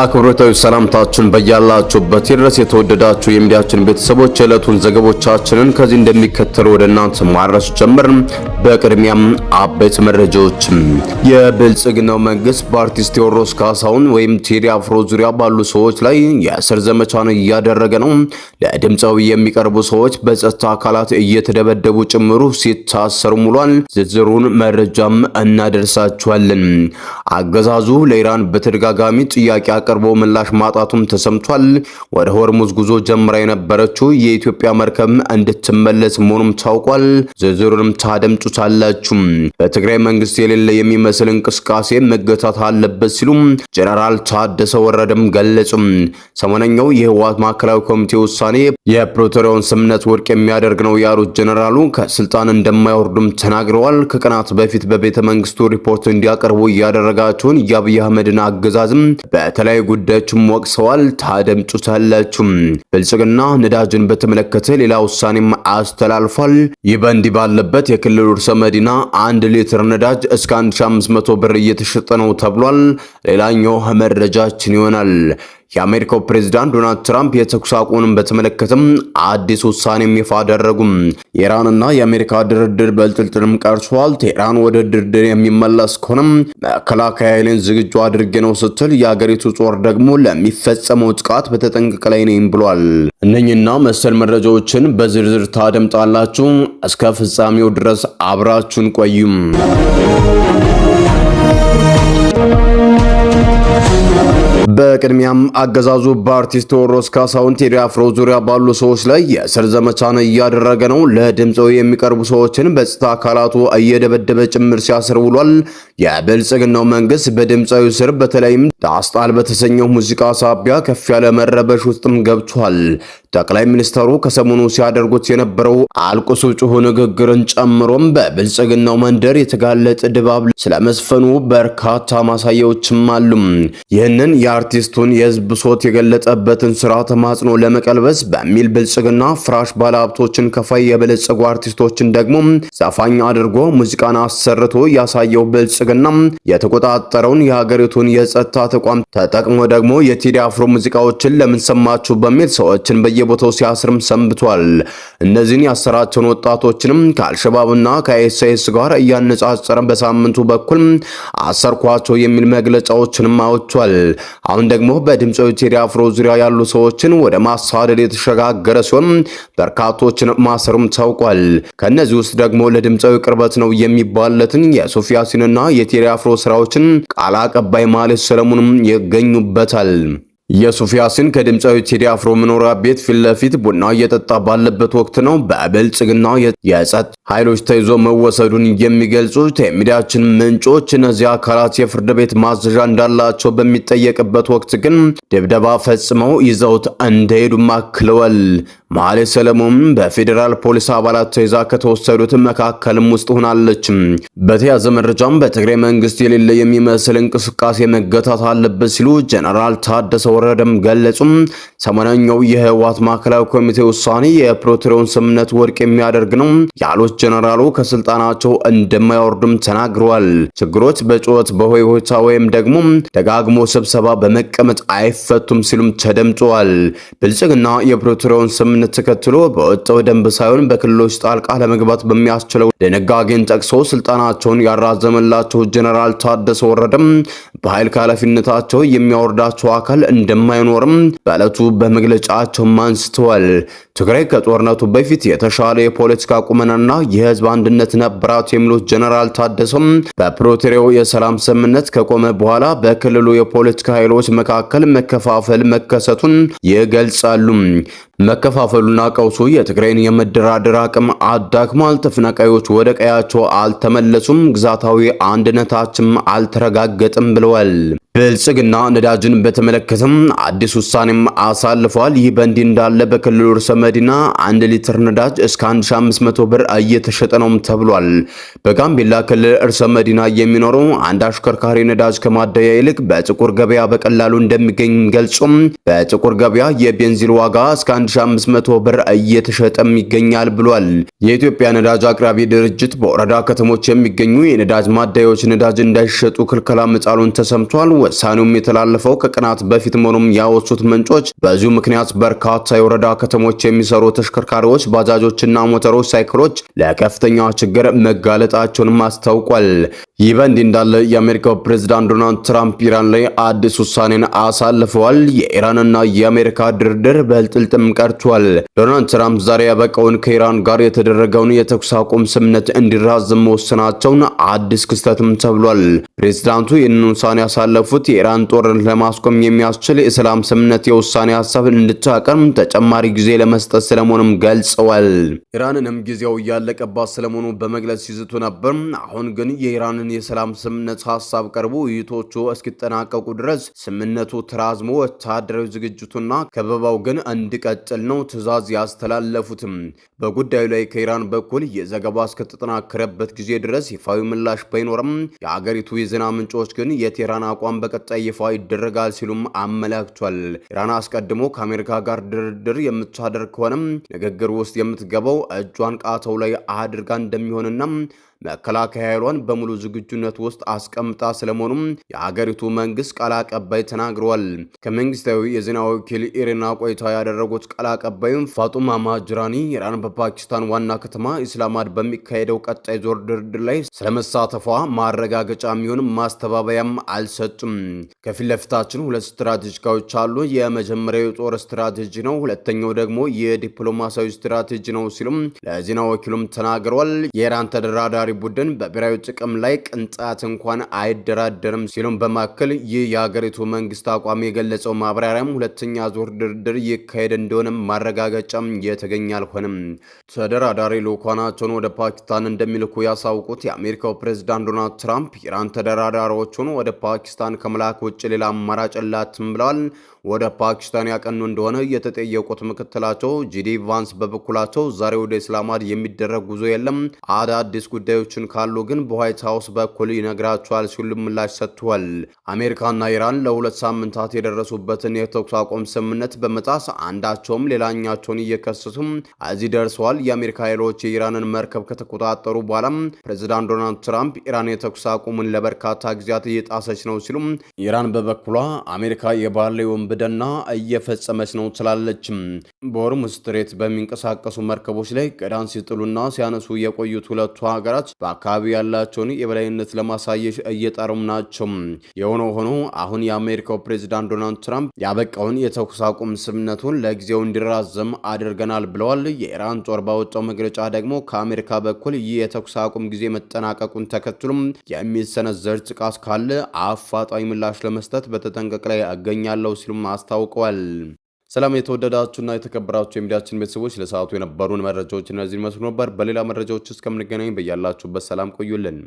አክብሮታዊ ሰላምታችን በያላችሁበት ድረስ የተወደዳችሁ የሚዲያችን ቤተሰቦች የዕለቱን ዘገቦቻችንን ከዚህ እንደሚከተለው ወደ እናንተ ማድረስ ጀመርን። በቅድሚያም አበይት መረጃዎች። የብልጽግናው መንግስት በአርቲስት ቴዎድሮስ ካሳሁን ወይም ቴዲ አፍሮ ዙሪያ ባሉ ሰዎች ላይ የእስር ዘመቻን እያደረገ ነው። ለድምጻዊ የሚቀርቡ ሰዎች በጸጥታ አካላት እየተደበደቡ ጭምሩ ሲታሰሩ ሙሏል። ዝርዝሩን መረጃም እናደርሳችኋለን። አገዛዙ ለኢራን በተደጋጋሚ ጥያቄ ቀርቦ ምላሽ ማጣቱም ተሰምቷል። ወደ ሆርሙዝ ጉዞ ጀምራ የነበረችው የኢትዮጵያ መርከብ እንድትመለስ መሆኑም ታውቋል። ዝርዝሩንም ታደምጡታላችሁ። በትግራይ መንግስት የሌለ የሚመስል እንቅስቃሴ መገታት አለበት ሲሉ ጀነራል ታደሰ ወረደም ገለጹ። ሰሞነኛው የህወሓት ማዕከላዊ ኮሚቴ ውሳኔ የፕሪቶሪያውን ስምምነት ውድቅ የሚያደርግ ነው ያሉት ጀነራሉ ከስልጣን እንደማይወርዱም ተናግረዋል። ከቀናት በፊት በቤተ መንግስቱ ሪፖርት እንዲያቀርቡ ያደረጋቸውን የአብይ አህመድን አገዛዝም በተለያዩ ጉዳዮችም ወቅሰዋል። ታደምጡታላችሁ። ብልጽግና ነዳጅን በተመለከተ ሌላ ውሳኔም አስተላልፏል። ይህ በእንዲህ ባለበት የክልሉ ርዕሰ መዲና 1 ሊትር ነዳጅ እስከ 1500 ብር እየተሸጠ ነው ተብሏል። ሌላኛው መረጃችን ይሆናል። የአሜሪካው ፕሬዝዳንት ዶናልድ ትራምፕ የተኩስ አቁምን በተመለከተም አዲስ ውሳኔም ይፋ አደረጉ። የኢራንና የአሜሪካ ድርድር በጥልጥልም ቀርጿል። ቴህራን ወደ ድርድር የሚመለስ ከሆነም መከላከያ ኃይልን ዝግጁ አድርጌ ነው ስትል የአገሪቱ ጦር ደግሞ ለሚፈጸመው ጥቃት በተጠንቀቅ ላይ ነኝ ብሏል። እነኝና መሰል መረጃዎችን በዝርዝር ታደምጣላችሁ። እስከ ፍጻሜው ድረስ አብራችሁን ቆዩም። በቅድሚያም አገዛዙ በአርቲስት ቴዎድሮስ ካሳሁን ቴዲ አፍሮ ዙሪያ ባሉ ሰዎች ላይ የእስር ዘመቻን እያደረገ ነው። ለድምጻዊ የሚቀርቡ ሰዎችን በጸጥታ አካላቱ እየደበደበ ጭምር ሲያስር ውሏል። የብልጽግናው መንግስት በድምጻዊ ስር በተለይም ዳስጣል በተሰኘው ሙዚቃ ሳቢያ ከፍ ያለ መረበሽ ውስጥም ገብቷል። ጠቅላይ ሚኒስተሩ ከሰሞኑ ሲያደርጉት የነበረው አልቅሱ ጩሁ ንግግርን ጨምሮም በብልጽግናው መንደር የተጋለጠ ድባብ ስለመስፈኑ በርካታ ማሳያዎችም አሉ። ይህንን የአርቲስቱን የህዝብ ብሶት የገለጸበትን ስራ ተማጽኖ ለመቀልበስ በሚል ብልጽግና ፍራሽ ባለሀብቶችን ከፋይ የበለጸጉ አርቲስቶችን ደግሞ ዘፋኝ አድርጎ ሙዚቃን አሰርቶ ያሳየው ብልጽግና የተቆጣጠረውን የሀገሪቱን የጸጥታ ተቋም ተጠቅሞ ደግሞ የቴዲ አፍሮ ሙዚቃዎችን ለምን ሰማችሁ በሚል ሰዎችን በየቦታው ሲያስርም ሰንብቷል። እነዚህን ያሰራቸውን ወጣቶችንም ከአልሸባብና ከኤስኤስ ጋር እያነጻጸረ በሳምንቱ በኩል አሰርኳቸው የሚል መግለጫዎችንም አውጥቷል። አሁን ደግሞ በድምጻዊ ቴዲ አፍሮ ዙሪያ ያሉ ሰዎችን ወደ ማሳደድ የተሸጋገረ ሲሆን በርካቶችን ማሰሩም ታውቋል። ከነዚህ ውስጥ ደግሞ ለድምጻዊ ቅርበት ነው የሚባለትን የሶፊያሲንና የቴዲ አፍሮ ስራዎችን ቃል አቀባይ ማለት ሰለሞንም ይገኙበታል። የሶፊያሲን ከድምጻዊ ቴዲ አፍሮ መኖሪያ ቤት ፊት ለፊት ቡና እየጠጣ ባለበት ወቅት ነው በብልጽግና የጸጥታ ኃይሎች ተይዞ መወሰዱን የሚገልጹት የሚዲያችን ምንጮች እነዚህ አካላት የፍርድ ቤት ማዘዣ እንዳላቸው በሚጠየቅበት ወቅት ግን ድብደባ ፈጽመው ይዘውት እንደሄዱ አክለዋል። ማለት ሰለሞን በፌዴራል ፖሊስ አባላት ተይዛ ከተወሰዱት መካከልም ውስጥ ሆናለች። በተያዘ መረጃም በትግራይ መንግስት የሌለ የሚመስል እንቅስቃሴ መገታት አለበት ሲሉ ጀነራል ታደሰ ወረደም ገለጹም። ሰሞነኛው የህወሓት ማዕከላዊ ኮሚቴ ውሳኔ የፕሪቶሪያውን ስምምነት ውድቅ የሚያደርግ ነው ያሉት ጀነራሉ ከስልጣናቸው እንደማይወርዱም ተናግረዋል። ችግሮች በጩኸት በሆይሆይታ ወይም ደግሞ ደጋግሞ ስብሰባ በመቀመጥ አይፈቱም ሲሉም ተደምጠዋል። ብልጽግና የፕሪቶሪያውን ስምምነት ተከትሎ በወጣው ደንብ ሳይሆን በክልሎች ጣልቃ ለመግባት በሚያስችለው ድንጋጌን ጠቅሶ ስልጣናቸውን ያራዘመላቸው ጀነራል ታደሰ ወረደም በኃይል ከኃላፊነታቸው የሚያወርዳቸው አካል እንደማይኖርም በዕለቱ በመግለጫቸው አንስተዋል። ትግራይ ከጦርነቱ በፊት የተሻለ የፖለቲካ ቁመናና የህዝብ አንድነት ነበራት የሚሉት ጀነራል ታደሰም በፕሪቶሪያው የሰላም ስምምነት ከቆመ በኋላ በክልሉ የፖለቲካ ኃይሎች መካከል መከፋፈል መከሰቱን ይገልጻሉ። መከፋፈሉና ቀውሱ የትግራይን የመደራደር አቅም አዳክሟል። ተፈናቃዮች ወደ ቀያቸው አልተመለሱም፣ ግዛታዊ አንድነታችን አልተረጋገጠም ብለዋል። ብልጽግና ነዳጅን በተመለከተም አዲስ ውሳኔም አሳልፏል። ይህ በእንዲህ እንዳለ በክልሉ ርዕሰ መዲና 1 ሊትር ነዳጅ እስከ 1500 ብር እየተሸጠ ነው ተብሏል። በጋምቤላ ክልል ርዕሰ መዲና የሚኖሩ አንድ አሽከርካሪ ነዳጅ ከማደያ ይልቅ በጥቁር ገበያ በቀላሉ እንደሚገኝ ገልጾም በጥቁር ገበያ የቤንዚን ዋጋ እስከ 1500 ብር እየተሸጠም ይገኛል ብሏል። የኢትዮጵያ ነዳጅ አቅራቢ ድርጅት በወረዳ ከተሞች የሚገኙ የነዳጅ ማደያዎች ነዳጅ እንዳይሸጡ ክልከላ መጣሉን ተሰምቷል። ውሳኔውም የተላለፈው ከቀናት በፊት መሆኑን ያወሱት ምንጮች በዚሁ ምክንያት በርካታ የወረዳ ከተሞች የሚሰሩ ተሽከርካሪዎች፣ ባጃጆችና ሞተሮች ሳይክሎች ለከፍተኛ ችግር መጋለጣቸውን አስታውቋል። ይህ በእንዲህ እንዳለ የአሜሪካው ፕሬዝዳንት ዶናልድ ትራምፕ ኢራን ላይ አዲስ ውሳኔን አሳልፈዋል። የኢራንና የአሜሪካ ድርድር በጥልጥም ቀርቷል። ዶናልድ ትራምፕ ዛሬ ያበቃውን ከኢራን ጋር የተደረገውን የተኩስ አቁም ስምምነት እንዲራዘም መወሰናቸውን አዲስ ክስተትም ተብሏል። ፕሬዝዳንቱ ይህንን ውሳኔ ያሳለፉት የኢራን ጦርነት ለማስቆም የሚያስችል የሰላም ስምምነት የውሳኔ ሀሳብ እንድታቀርብ ተጨማሪ ጊዜ ለመስጠት ስለመሆኑም ገልጸዋል። ኢራንንም ጊዜው እያለቀባት ስለመሆኑ በመግለጽ ሲዝቱ ነበር። አሁን ግን የኢራንን የሰላም ስምምነት ሀሳብ ቀርቦ ውይይቶቹ እስኪጠናቀቁ ድረስ ስምምነቱ ተራዝሞ ወታደራዊ ዝግጅቱና ከበባው ግን እንዲቀጥል ነው ትዕዛዝ ያስተላለፉትም። በጉዳዩ ላይ ከኢራን በኩል የዘገባ እስከተጠናከረበት ጊዜ ድረስ ይፋዊ ምላሽ ባይኖርም የአገሪቱ የዜና ምንጮች ግን የቴህራን አቋም በቀጣይ ይፋ ይደረጋል ሲሉም አመላክቷል። ኢራን አስቀድሞ ከአሜሪካ ጋር ድርድር የምታደርግ ከሆነም ንግግር ውስጥ የምትገባው እጇን ቃተው ላይ አድርጋ እንደሚሆንና መከላከያ ኃይሏን በሙሉ ዝግጁነት ውስጥ አስቀምጣ ስለመሆኑም የሀገሪቱ መንግስት ቃል አቀባይ ተናግረዋል። ከመንግስታዊ የዜና ወኪል ኢሪና ቆይታ ያደረጉት ቃል አቀባይም ፋጡማ ማጅራኒ ኢራን በፓኪስታን ዋና ከተማ ኢስላማባድ በሚካሄደው ቀጣይ ዙር ድርድር ላይ ስለመሳተፏ ማረጋገጫ የሚሆን ማስተባበያም አልሰጡም። ከፊት ለፊታችን ሁለት ስትራቴጂካዎች አሉ። የመጀመሪያው የጦር ስትራቴጂ ነው፣ ሁለተኛው ደግሞ የዲፕሎማሲያዊ ስትራቴጂ ነው ሲሉም ለዜና ወኪሉም ተናግረዋል። የኢራን ተደራዳሪ ቡድን በብሔራዊ ጥቅም ላይ ቅንጣት እንኳን አይደራደርም ሲሉም በማከል ይህ የሀገሪቱ መንግስት አቋም የገለጸው ማብራሪያም ሁለተኛ ዙር ድርድር ይካሄድ እንደሆነም ማረጋገጫም የተገኘ አልሆነም። ተደራዳሪ ልዑካናቸውን ወደ ፓኪስታን እንደሚልኩ ያሳውቁት የአሜሪካው ፕሬዝዳንት ዶናልድ ትራምፕ ኢራን ተደራዳሪዎቹን ወደ ፓኪስታን ከመላክ ውጭ ሌላ አማራጭ የላትም ብለዋል። ወደ ፓኪስታን ያቀኑ እንደሆነ የተጠየቁት ምክትላቸው ጂዲ ቫንስ በበኩላቸው ዛሬ ወደ ኢስላማባድ የሚደረግ ጉዞ የለም፣ አዳዲስ ጉዳዮችን ካሉ ግን በዋይት ሃውስ በኩል ይነግራቸዋል ሲሉ ምላሽ ሰጥተዋል። አሜሪካና ኢራን ለሁለት ሳምንታት የደረሱበትን የተኩስ አቁም ስምምነት በመጣስ አንዳቸውም ሌላኛቸውን እየከሰሱም እዚህ ደርሰዋል። የአሜሪካ ኃይሎች የኢራንን መርከብ ከተቆጣጠሩ በኋላም ፕሬዝዳንት ዶናልድ ትራምፕ ኢራን የተኩስ አቁሙን ለበርካታ ጊዜያት እየጣሰች ነው ሲሉም ኢራን በበኩሏ አሜሪካ የባህር ላይ ወንብደና እየፈጸመች ነው ትላለች። በሆርሙዝ ስትሬት በሚንቀሳቀሱ መርከቦች ላይ ቀዳን ሲጥሉና ሲያነሱ የቆዩት ሁለቱ ሀገራት በአካባቢ ያላቸውን የበላይነት ለማሳየት እየጣሩም ናቸው። የሆነ ሆኖ አሁን የአሜሪካው ፕሬዝዳንት ዶናልድ ትራምፕ ያበቃውን የተኩስ አቁም ስምምነቱን ለጊዜው እንዲራዘም አድርገናል ብለዋል። የኢራን ጦር ባወጣው መግለጫ ደግሞ ከአሜሪካ በኩል ይህ የተኩስ አቁም ጊዜ መጠናቀቁን ተከትሎም የሚሰነዘር ጥቃት ካለ አፋጣኝ ምላሽ ለመስጠት በተጠንቀቅ ላይ እገኛለሁ ሲሉም አስታውቀዋል። ሰላም የተወደዳችሁና የተከበራችሁ የሚዲያችን ቤተሰቦች ለሰዓቱ የነበሩን መረጃዎች እነዚህ ይመስሉ ነበር። በሌላ መረጃዎች እስከምንገናኝ በያላችሁበት ሰላም ቆዩልን።